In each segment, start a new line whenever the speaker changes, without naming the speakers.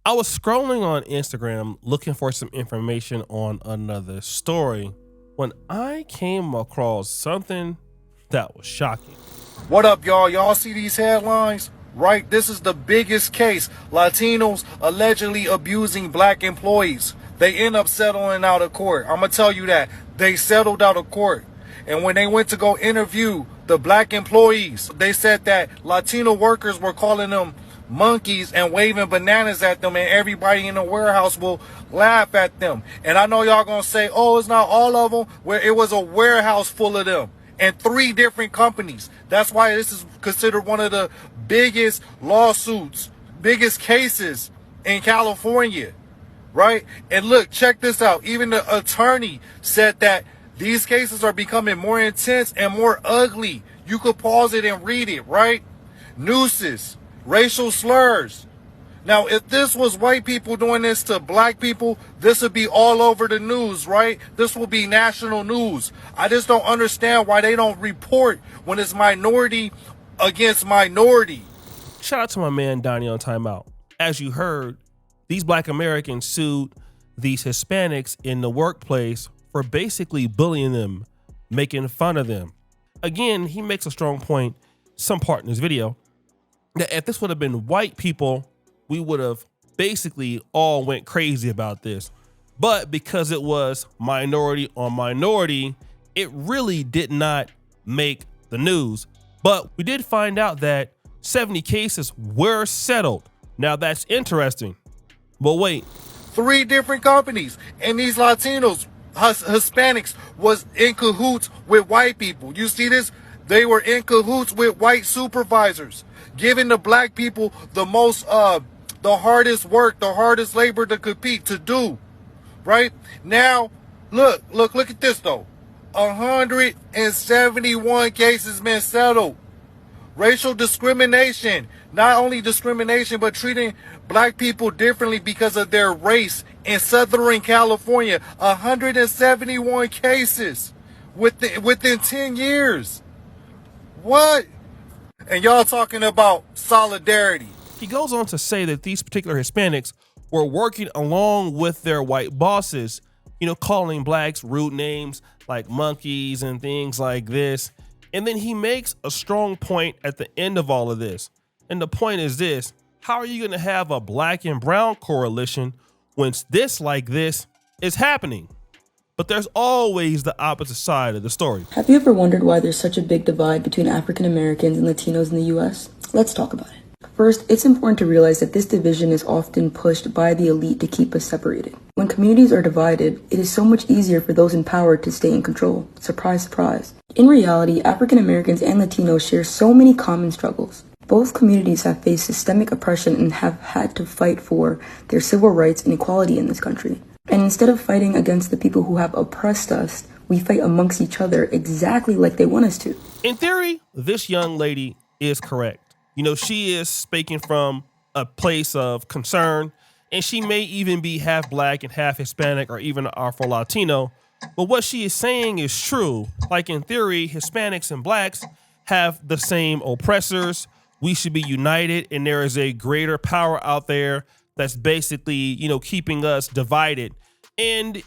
I was scrolling on Instagram looking for some information on another story when I came across something that was shocking.
What up, y'all? Y'all see these headlines? Right? This is the biggest case. Latinos allegedly abusing black employees. They end up settling out of court. I'm going to tell you that. They settled out of court. And when they went to go interview the black employees, they said that Latino workers were calling them monkeys and waving bananas at them, and everybody in the warehouse will laugh at them. And I know y'all going to say, oh, it's not all of them. Where it was a warehouse full of them. And 3 different companies. That's why this is considered one of the biggest lawsuits, biggest cases in California, right? And look, check this out. Even the attorney said that these cases are becoming more intense and more ugly. You could pause it and read it, right? Nooses, racial slurs. Now, if this was white people doing this to black people, this would be all over the news, right? This will be national news. I just don't understand why they don't report when it's minority against minority.
Shout out to my man Donnie on Timeout. As you heard, these black Americans sued these Hispanics in the workplace for basically bullying them, making fun of them. Again, he makes a strong point, some part in this video, that if this would have been white people, we would have basically all went crazy about this. But because it was minority on minority, it really did not make the news. But we did find out that 70 cases were settled. Now that's interesting. But wait.
3 different companies, and these Latinos, Hispanics, was in cahoots with white people. You see this? They were in cahoots with white supervisors, giving the black people the most, the hardest work, the hardest labor to compete, to do, right? Now, look at this though. 171 cases been settled. Racial discrimination, not only discrimination, but treating black people differently because of their race in Southern California. 171 cases within 10 years. What? And y'all talking about solidarity.
He goes on to say that these particular Hispanics were working along with their white bosses, calling blacks rude names like monkeys and things like this. And then he makes a strong point at the end of all of this. And the point is this: how are you going to have a black and brown coalition when this is happening? But there's always the opposite side of the story.
Have you ever wondered why there's such a big divide between African Americans and Latinos in the US? Let's talk about it. First, it's important to realize that this division is often pushed by the elite to keep us separated. When communities are divided, it is so much easier for those in power to stay in control. Surprise, surprise. In reality, African Americans and Latinos share so many common struggles. Both communities have faced systemic oppression and have had to fight for their civil rights and equality in this country. And instead of fighting against the people who have oppressed us, we fight amongst each other exactly like they want us to.
In theory, this young lady is correct. She is speaking from a place of concern, and she may even be half black and half Hispanic or even Afro-Latino. But what she is saying is true. Like in theory, Hispanics and blacks have the same oppressors. We should be united, and there is a greater power out there that's basically, keeping us divided. And,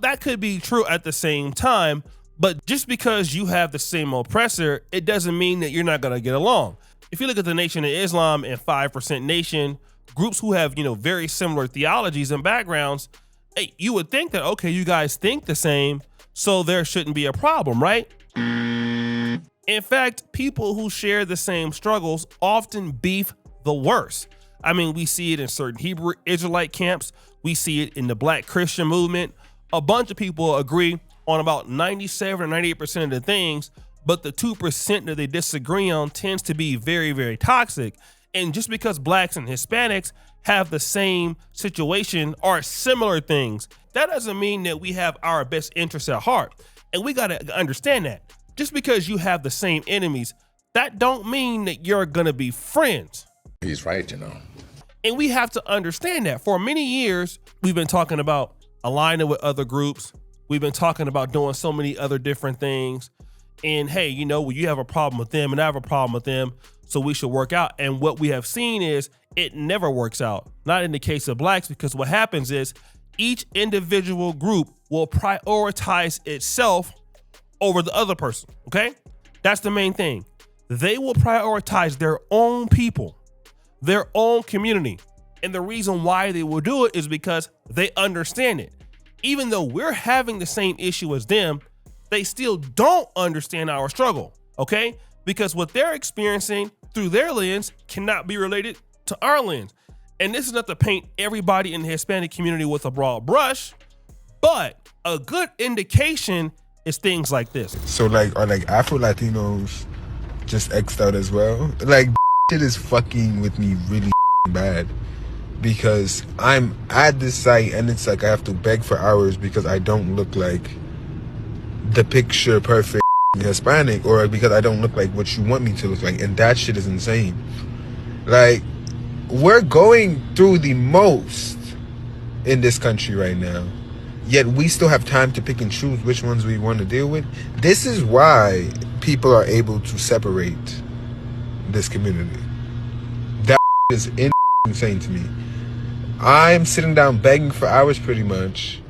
that could be true at the same time. But just because you have the same oppressor, it doesn't mean that you're not going to get along. If you look at the Nation of Islam and 5% Nation, groups who have, very similar theologies and backgrounds, hey, you would think that, okay, you guys think the same, so there shouldn't be a problem, right? In fact, people who share the same struggles often beef the worst. I mean, we see it in certain Hebrew Israelite camps. We see it in the Black Christian movement. A bunch of people agree on about 97 or 98% of the things, but the 2% that they disagree on tends to be very, very toxic. And just because blacks and Hispanics have the same situation or similar things, that doesn't mean that we have our best interests at heart. And we got to understand that. Just because you have the same enemies, that don't mean that you're going to be friends.
He's right,
And we have to understand that. For many years, we've been talking about aligning with other groups. We've been talking about doing so many other different things. And hey, when you have a problem with them and I have a problem with them, So we should work out. And what we have seen is it never works out. Not in the case of blacks, because what happens is each individual group will prioritize itself over the other person, okay? That's the main thing. They will prioritize their own people, their own community. And the reason why they will do it is because they understand it. Even though we're having the same issue as them, they still don't understand our struggle, okay? Because what they're experiencing through their lens cannot be related to our lens. And this is not to paint everybody in the Hispanic community with a broad brush, but a good indication is things like this.
So like, are like Afro Latinos just X'd out as well? Like, shit is fucking with me really bad, because I'm at this site and it's like I have to beg for hours because I don't look like the picture perfect Hispanic, or because I don't look like what you want me to look like, and that shit is insane. Like, we're going through the most in this country right now, yet we still have time to pick and choose which ones we want to deal with. This is why people are able to separate this community. That is insane to me. I'm sitting down begging for hours pretty much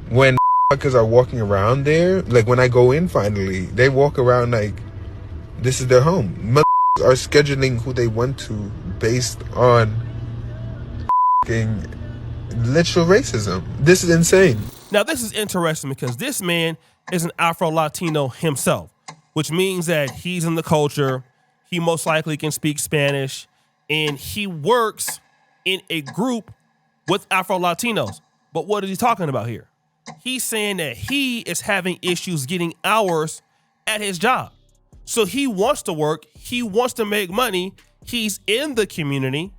when fuckers are walking around there. Like, when I go in finally, they walk around like this is their home. Motherfuckers are scheduling who they want to based on literal racism. This is insane.
Now, this is interesting because this man is an Afro-Latino himself, which means that he's in the culture. He most likely can speak Spanish, and he works in a group with Afro-Latinos. But what is he talking about here? He's saying that he is having issues getting hours at his job. So he wants to work. He wants to make money. He's in the community,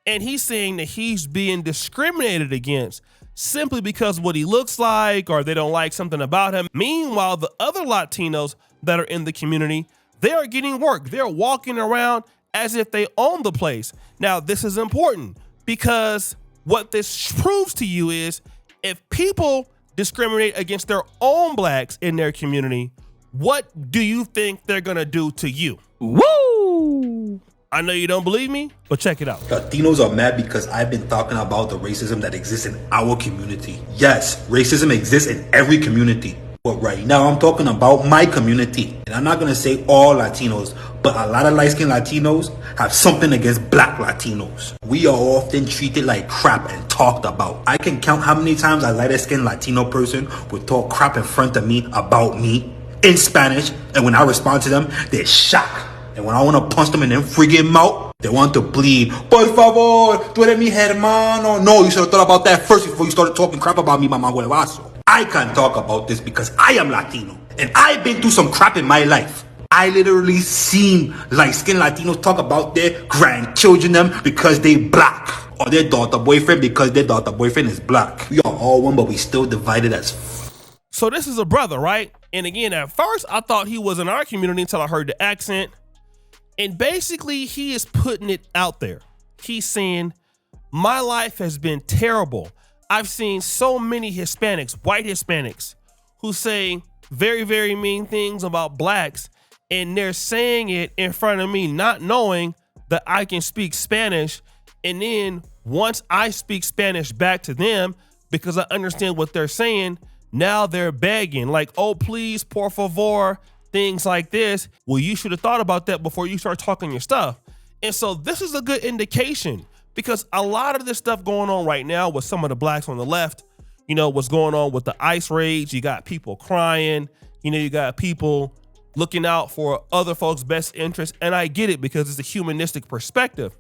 and he's saying that he's being discriminated against simply because of what he looks like, or they don't like something about him. Meanwhile, the other Latinos that are in the community, they are getting work. They're walking around as if they own the place. Now, this is important because what this proves to you is if people discriminate against their own blacks in their community, what do you think they're gonna do to you?
Woo!
I know you don't believe me, but check it out.
Latinos are mad because I've been talking about the racism that exists in our community. Yes, racism exists in every community. But right now I'm talking about my community. And I'm not going to say all Latinos, but a lot of light-skinned Latinos have something against black Latinos. We are often treated like crap and talked about. I can count how many times a lighter-skinned Latino person would talk crap in front of me about me in Spanish. And when I respond to them, they're shocked. And when I want to punch them in their friggin' mouth, they want to bleed. Por favor, tú eres mi hermano. No, you should have thought about that first before you started talking crap about me, mamá huevazo. I can't talk about this because I am Latino. And I've been through some crap in my life. I literally seen light-skinned Latinos talk about their grandchildren them because they black. Or their daughter boyfriend because their daughter boyfriend is black. We are all one, but we still divided as
So this is a brother, right? And again, at first, I thought he was in our community until I heard the accent. And basically, he is putting it out there. He's saying, my life has been terrible. I've seen so many Hispanics, white Hispanics, who say very, very mean things about blacks. And they're saying it in front of me, not knowing that I can speak Spanish. And then once I speak Spanish back to them, because I understand what they're saying, now they're begging like, oh, please, por favor, things like this. Well, you should have thought about that before you start talking your stuff. And so this is a good indication, because a lot of this stuff going on right now with some of the blacks on the left, you know, what's going on with the ICE raids, you got people crying, you know, you got people looking out for other folks' best interests. And I get it because it's a humanistic perspective.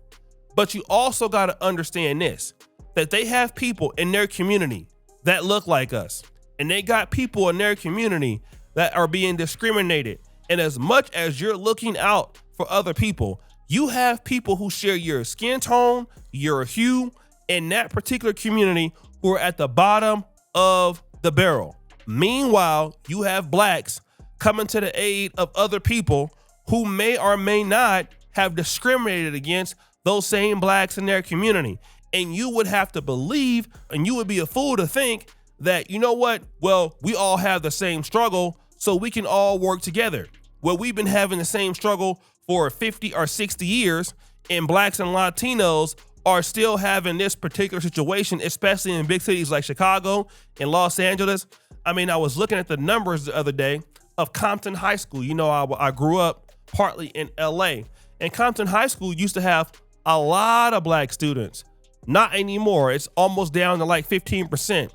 But you also got to understand this, that they have people in their community that look like us. And they got people in their community that are being discriminated. And as much as you're looking out for other people, you have people who share your skin tone, your hue, in that particular community who are at the bottom of the barrel. Meanwhile, you have blacks coming to the aid of other people who may or may not have discriminated against those same blacks in their community. And you would have to believe, and you would be a fool to think that, you know what, well, we all have the same struggle, so we can all work together. Well, we've been having the same struggle for 50 or 60 years, and blacks and Latinos are still having this particular situation, especially in big cities like Chicago and Los Angeles. I mean, I was looking at the numbers the other day of Compton High School. You know, I grew up partly in LA, and Compton High School used to have a lot of black students. Not anymore. It's almost down to like 15%.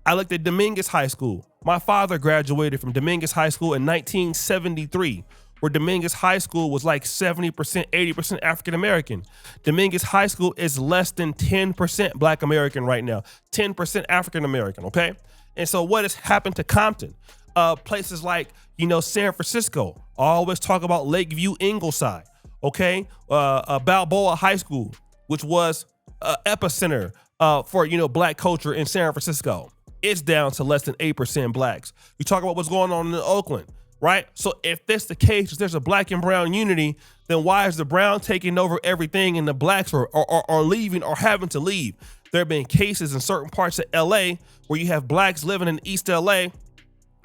I looked at Dominguez High School. My father graduated from Dominguez High School in 1973, where Dominguez High School was like 70%, 80% African American. Dominguez High School is less than 10% Black American right now, 10% African American, okay? And so what has happened to Compton? Places like, you know, San Francisco. I always talk about Lakeview, Ingleside, okay? Balboa High School, which was epicenter for, you know, black culture in San Francisco. It's down to less than 8% blacks. You talk about what's going on in Oakland, right? So if that's the case, if there's a black and brown unity, then why is the brown taking over everything and the blacks are leaving or having to leave? There have been cases in certain parts of LA where you have blacks living in East LA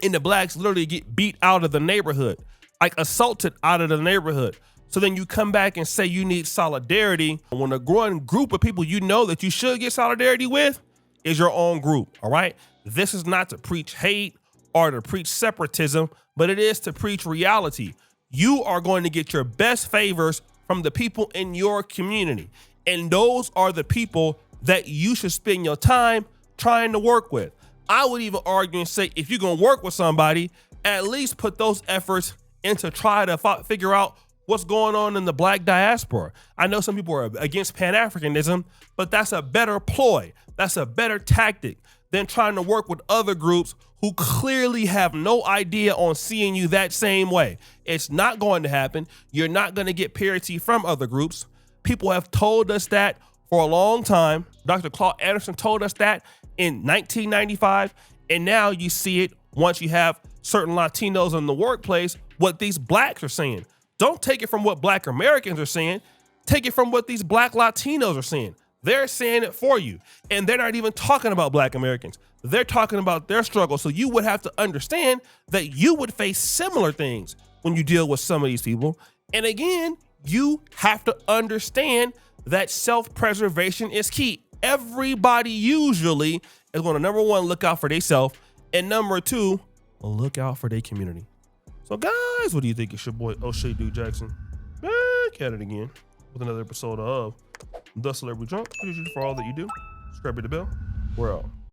and the blacks literally get beat out of the neighborhood, like assaulted out of the neighborhood. So then you come back and say you need solidarity when a growing group of people you know that you should get solidarity with is your own group, all right? This is not to preach hate or to preach separatism, but it is to preach reality. You are going to get your best favors from the people in your community. And those are the people that you should spend your time trying to work with. I would even argue and say, if you're gonna work with somebody, at least put those efforts into try to figure out what's going on in the black diaspora. I know some people are against Pan-Africanism, but that's a better ploy. That's a better tactic than trying to work with other groups who clearly have no idea on seeing you that same way. It's not going to happen. You're not going to get parity from other groups. People have told us that for a long time. Dr. Claude Anderson told us that in 1995, and now you see it once you have certain Latinos in the workplace, what these blacks are saying. Don't take it from what black Americans are saying. Take it from what these black Latinos are saying. They're saying it for you. And they're not even talking about black Americans. They're talking about their struggle. So you would have to understand that you would face similar things when you deal with some of these people. And again, you have to understand that self-preservation is key. Everybody usually is going to, number one, look out for themselves, and number two, look out for their community. So guys, what do you think? It's your boy Oshay Dude Jackson back at it again with another episode of The Celebrity Drunk. Appreciate you for all that you do. Subscribe to the bell. We're out.